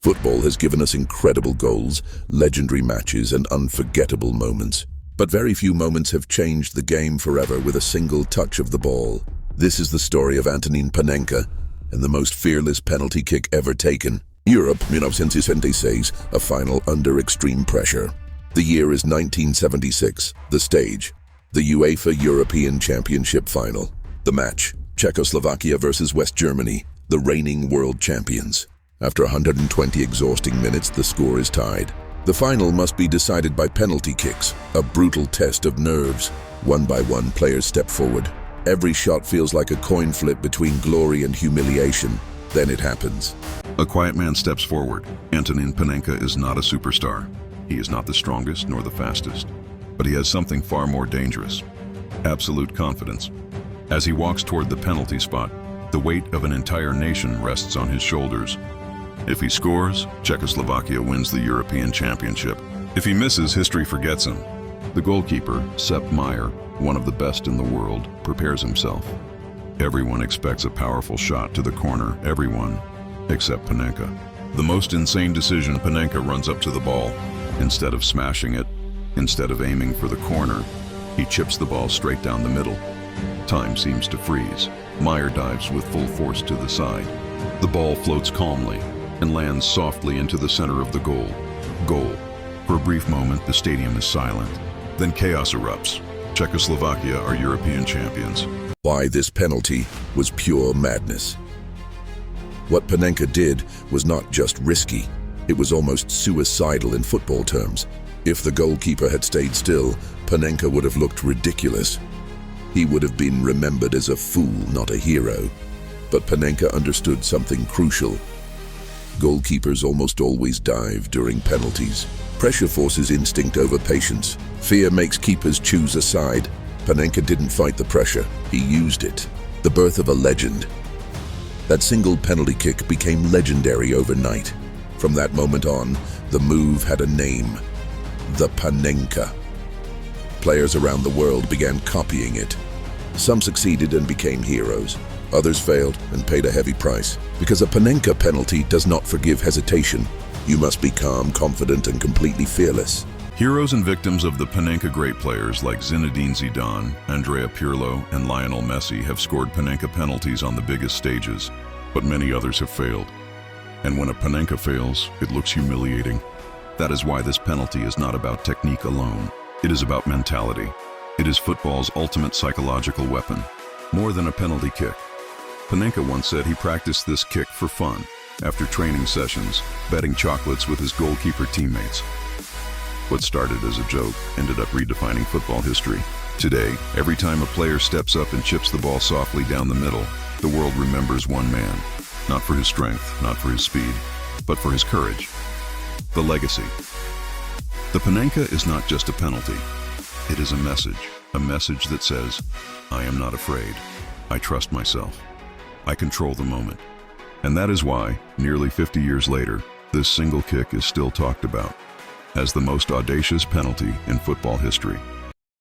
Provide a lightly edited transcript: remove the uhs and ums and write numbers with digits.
Football has given us incredible goals, legendary matches, and unforgettable moments. But very few moments have changed the game forever with a single touch of the ball. This is the story of Antonín Panenka and the most fearless penalty kick ever taken. Europe, 1976, a final under extreme pressure. The year is 1976. The stage, the UEFA European Championship final. The match, Czechoslovakia versus West Germany, the reigning world champions. After 120 exhausting minutes, the score is tied. The final must be decided by penalty kicks, a brutal test of nerves. One by one, players step forward. Every shot feels like a coin flip between glory and humiliation. Then it happens. A quiet man steps forward. Antonín Panenka is not a superstar. He is not the strongest nor the fastest. But he has something far more dangerous: absolute confidence. As he walks toward the penalty spot, the weight of an entire nation rests on his shoulders. If he scores, Czechoslovakia wins the European Championship. If he misses, history forgets him. The goalkeeper, Sepp Maier, one of the best in the world, prepares himself. Everyone expects a powerful shot to the corner, everyone except Panenka. The most insane decision: Panenka runs up to the ball. Instead of smashing it, instead of aiming for the corner, he chips the ball straight down the middle. Time seems to freeze. Maier dives with full force to the side. The ball floats calmly and lands softly into the center of the goal. Goal. For a brief moment, the stadium is silent. Then chaos erupts. Czechoslovakia are European champions. Why this penalty was pure madness. What Panenka did was not just risky, it was almost suicidal in football terms. If the goalkeeper had stayed still, Panenka would have looked ridiculous. He would have been remembered as a fool, not a hero. But Panenka understood something crucial. Goalkeepers almost always dive during penalties. Pressure forces instinct over patience. Fear makes keepers choose a side. Panenka didn't fight the pressure, he used it. The birth of a legend. That single penalty kick became legendary overnight. From that moment on, the move had a name: the Panenka. Players around the world began copying it. Some succeeded and became heroes. Others failed and paid a heavy price. Because a Panenka penalty does not forgive hesitation. You must be calm, confident, and completely fearless. Heroes and victims of the Panenka great players like Zinedine Zidane, Andrea Pirlo, and Lionel Messi have scored Panenka penalties on the biggest stages, but many others have failed. And when a Panenka fails, it looks humiliating. That is why this penalty is not about technique alone. It is about mentality. It is football's ultimate psychological weapon. More than a penalty kick. Panenka once said he practiced this kick for fun, after training sessions, betting chocolates with his goalkeeper teammates. What started as a joke ended up redefining football history. Today, every time a player steps up and chips the ball softly down the middle, the world remembers one man. Not for his strength, not for his speed, but for his courage. The legacy. The Panenka is not just a penalty. It is a message that says, I am not afraid. I trust myself. I control the moment. And that is why, nearly 50 years later, this single kick is still talked about as the most audacious penalty in football history.